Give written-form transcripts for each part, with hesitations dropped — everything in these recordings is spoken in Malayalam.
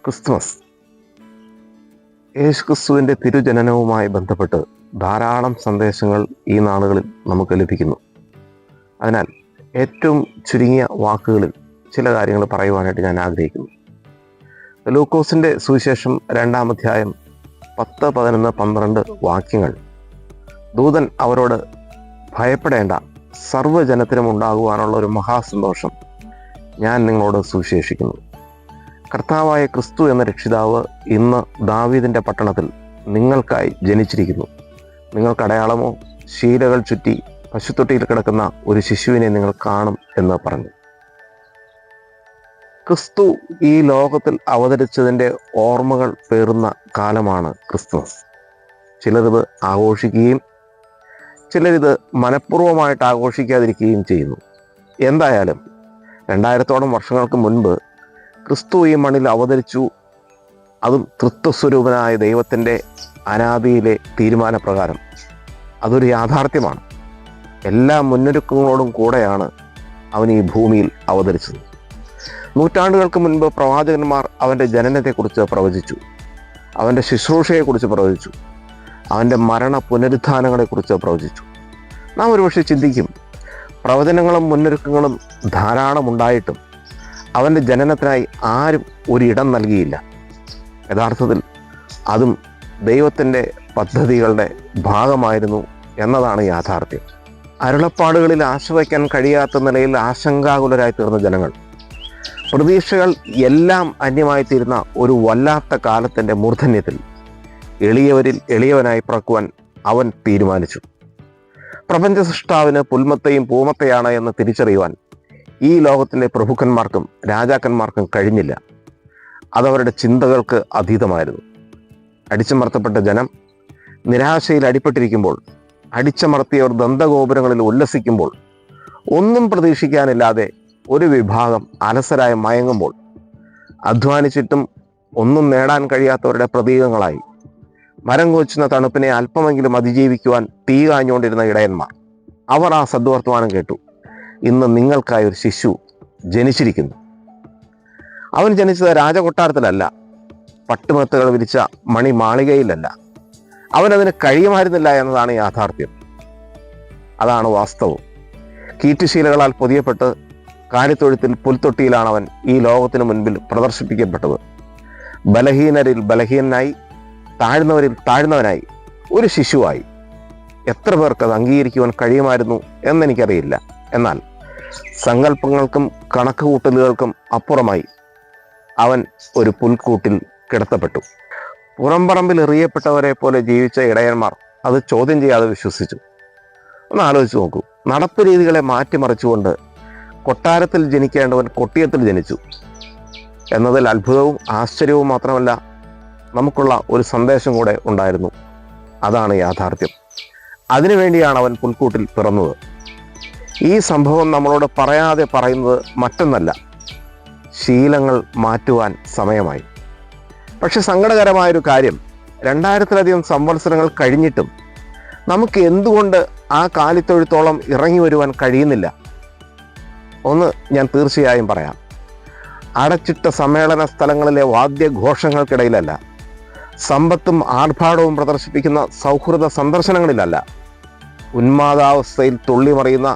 ക്രിസ്തുമസ് യേശുക്രിസ്തുവിൻ്റെ തിരുജനനവുമായി ബന്ധപ്പെട്ട് ധാരാളം സന്ദേശങ്ങൾ ഈ നാളുകളിൽ നമുക്ക് ലഭിക്കുന്നു. അതിനാൽ ഏറ്റവും ചുരുങ്ങിയ വാക്കുകളിൽ ചില കാര്യങ്ങൾ പറയുവാനായിട്ട് ഞാൻ ആഗ്രഹിക്കുന്നു. ലൂക്കോസിൻ്റെ സുവിശേഷം 2-ാം അധ്യായം 10, 11, 12 വാക്യങ്ങൾ, ദൂതൻ അവരോട് ഭയപ്പെടേണ്ട, സർവ്വജനത്തിനും ഉണ്ടാകുവാനുള്ള ഒരു മഹാസന്തോഷം ഞാൻ നിങ്ങളോട് സുവിശേഷിക്കുന്നു. കർത്താവായ ക്രിസ്തു എന്ന രക്ഷിതാവ് ഇന്ന് ദാവീദിൻ്റെ പട്ടണത്തിൽ നിങ്ങൾക്കായി ജനിച്ചിരിക്കുന്നു. നിങ്ങൾക്ക് അടയാളമോ, ശീലകൾ ചുറ്റി പശുത്തൊട്ടിയിൽ കിടക്കുന്ന ഒരു ശിശുവിനെ നിങ്ങൾ കാണും എന്ന് പറഞ്ഞു. ക്രിസ്തു ഈ ലോകത്തിൽ അവതരിച്ചതിൻ്റെ ഓർമ്മകൾ പേറുന്ന കാലമാണ് ക്രിസ്തുമസ്. ചിലരിത് ആഘോഷിക്കുകയും ചിലരിത് മനഃപൂർവ്വമായിട്ട് ആഘോഷിക്കാതിരിക്കുകയും ചെയ്യുന്നു. എന്തായാലും 2000-ഓളം വർഷങ്ങൾക്ക് മുൻപ് ക്രിസ്തു ഈ മണ്ണിൽ അവതരിച്ചു. അതും തൃത്വസ്വരൂപനായ ദൈവത്തിൻ്റെ അനാദിയിലെ തീരുമാനപ്രകാരം. അതൊരു യാഥാർത്ഥ്യമാണ്. എല്ലാ മുന്നൊരുക്കങ്ങളോടും കൂടെയാണ് അവൻ ഈ ഭൂമിയിൽ അവതരിച്ചത്. നൂറ്റാണ്ടുകൾക്ക് മുൻപ് പ്രവാചകന്മാർ അവൻ്റെ ജനനത്തെക്കുറിച്ച് പ്രവചിച്ചു, അവൻ്റെ ശുശ്രൂഷയെക്കുറിച്ച് പ്രവചിച്ചു, അവൻ്റെ മരണ പുനരുത്ഥാനങ്ങളെക്കുറിച്ച് പ്രവചിച്ചു. നാം ഒരുപക്ഷെ ചിന്തിക്കും, പ്രവചനങ്ങളും മുന്നൊരുക്കങ്ങളും ധാരാളം ഉണ്ടായിട്ടും അവൻ്റെ ജനനത്തിനായി ആരും ഒരിടം നൽകിയില്ല. യഥാർത്ഥത്തിൽ അതും ദൈവത്തിൻ്റെ പദ്ധതികളുടെ ഭാഗമായിരുന്നു എന്നതാണ് യാഥാർത്ഥ്യം. അരുളപ്പാടുകളിൽ ആശ്രയിക്കാൻ കഴിയാത്ത നിലയിൽ ആശങ്കാകുലരായി തീർന്ന ജനങ്ങൾ, പ്രതീക്ഷകൾ എല്ലാം അന്യമായി തീരുന്ന ഒരു വല്ലാത്ത കാലത്തിൻ്റെ മൂർധന്യത്തിൽ എളിയവരിൽ എളിയവനായി പിറക്കുവാൻ അവൻ തീരുമാനിച്ചു. പ്രപഞ്ച സൃഷ്ടാവിന് പുൽമത്തെയും പൂമത്തെയാണ് എന്ന് തിരിച്ചറിയുവാൻ ഈ ലോകത്തിൻ്റെ പ്രഭുക്കന്മാർക്കും രാജാക്കന്മാർക്കും കഴിഞ്ഞില്ല. അതവരുടെ ചിന്തകൾക്ക് അതീതമായിരുന്നു. അടിച്ചമർത്തപ്പെട്ട ജനം നിരാശയിൽ അടിപ്പെട്ടിരിക്കുമ്പോൾ, അടിച്ചമർത്തിയവർ ദന്തഗോപുരങ്ങളിൽ ഉല്ലസിക്കുമ്പോൾ, ഒന്നും പ്രതീക്ഷിക്കാനില്ലാതെ ഒരു വിഭാഗം അലസരായി മയങ്ങുമ്പോൾ, അധ്വാനിച്ചിട്ടും ഒന്നും നേടാൻ കഴിയാത്തവരുടെ പ്രതീകങ്ങളായി മരം കോച്ചുന്ന തണുപ്പിനെ അല്പമെങ്കിലും അതിജീവിക്കുവാൻ തീ കാഞ്ഞുകൊണ്ടിരുന്ന ഇടയന്മാർ, അവർ ആ സദ്വർത്തമാനം കേട്ടു. ഇന്ന് നിങ്ങൾക്കായി ഒരു ശിശു ജനിച്ചിരിക്കുന്നു. അവൻ ജനിച്ചത് രാജകൊട്ടാരത്തിലല്ല, പട്ടുമെത്തകൾ വിരിച്ച മണിമാളികയിലല്ല. അവനതിന് കഴിയുമായിരുന്നില്ല എന്നതാണ് യാഥാർത്ഥ്യം. അതാണ് വാസ്തവം. കീറ്റുശീലകളാൽ പൊതിയപ്പെട്ട് കാലിത്തൊഴുത്തിൽ പുൽത്തൊട്ടിയിലാണ് അവൻ ഈ ലോകത്തിന് മുൻപിൽ പ്രദർശിപ്പിക്കപ്പെട്ടത്. ബലഹീനരിൽ ബലഹീനനായി, താഴ്ന്നവരിൽ താഴ്ന്നവനായി, ഒരു ശിശുവായി. എത്ര പേർക്ക് അത് അംഗീകരിക്കുവാൻ കഴിയുമായിരുന്നു എന്നെനിക്കറിയില്ല. എന്നാൽ സങ്കല്പങ്ങൾക്കും കണക്കുകൂട്ടലുകൾക്കും അപ്പുറമായി അവൻ ഒരു പുൽക്കൂട്ടിൽ കിടത്തപ്പെട്ടു. പുറംപറമ്പിൽ എറിയപ്പെട്ടവരെ പോലെ ജീവിച്ച ഇടയന്മാർ അത് ചോദ്യം ചെയ്യാതെ വിശ്വസിച്ചു. ഒന്ന് ആലോചിച്ച് നോക്കൂ. നടപ്പ് രീതികളെ മാറ്റിമറിച്ചുകൊണ്ട് കൊട്ടാരത്തിൽ ജനിക്കേണ്ടവൻ കൊട്ടിയത്തിൽ ജനിച്ചു എന്നതിൽ അത്ഭുതവും ആശ്ചര്യവും മാത്രമല്ല, നമുക്കുള്ള ഒരു സന്ദേശം കൂടെ ഉണ്ടായിരുന്നു. അതാണ് യാഥാർത്ഥ്യം. അതിനുവേണ്ടിയാണ് അവൻ പുൽക്കൂട്ടിൽ പിറന്നത്. ഈ സംഭവം നമ്മളോട് പറയാതെ പറയുന്നത് മറ്റൊന്നല്ല, ശീലങ്ങൾ മാറ്റുവാൻ സമയമായി. പക്ഷെ സങ്കടകരമായൊരു കാര്യം, 2000-ലധികം സംവത്സരങ്ങൾ കഴിഞ്ഞിട്ടും നമുക്ക് എന്തുകൊണ്ട് ആ കാലിത്തൊഴുത്തോളം ഇറങ്ങി വരുവാൻ കഴിയുന്നില്ല? ഒന്ന് ഞാൻ തീർച്ചയായും പറയാം. അടച്ചിട്ട സമ്മേളന സ്ഥലങ്ങളിലെ വാദ്യഘോഷങ്ങൾക്കിടയിലല്ല, സമ്പത്തും ആർഭാടവും പ്രദർശിപ്പിക്കുന്ന സൗഹൃദ സന്ദർശനങ്ങളിലല്ല, ഉന്മാദാവസ്ഥയിൽ തുള്ളിമറിയുന്ന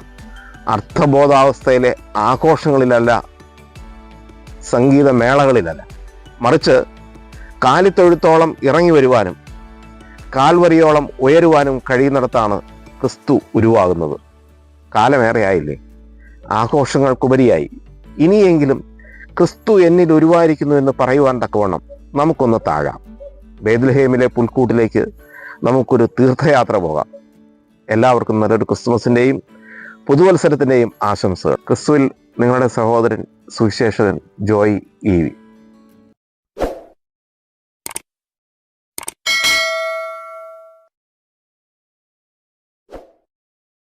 അർത്ഥബോധാവസ്ഥയിലെ ആഘോഷങ്ങളിലല്ല, സംഗീതമേളകളിലല്ല. മറിച്ച് കാലിത്തൊഴുത്തോളം ഇറങ്ങി വരുവാനും കാൽവരിയോളം ഉയരുവാനും കഴിയുന്നിടത്താണ് ക്രിസ്തു ഉരുവാകുന്നത്. കാലമേറെയായില്ലേ? ആഘോഷങ്ങൾക്കുപരിയായി ഇനിയെങ്കിലും ക്രിസ്തു എന്നിൽ ഉരുവായിരിക്കുന്നു എന്ന് പറയുവാൻ തക്കവണ്ണം നമുക്കൊന്ന് താഴാം. ബേത്ലഹേമിലെ പുൽക്കൂട്ടിലേക്ക് നമുക്കൊരു തീർത്ഥയാത്ര പോകാം. എല്ലാവർക്കും നല്ലൊരു ക്രിസ്തുമസിൻ്റെയും പുതുവത്സരത്തിൻ്റെയും ആശംസകൾ. ക്രിസ്തുവിൽ നിങ്ങളുടെ സഹോദരൻ സുവിശേഷകൻ ജോയ് EV.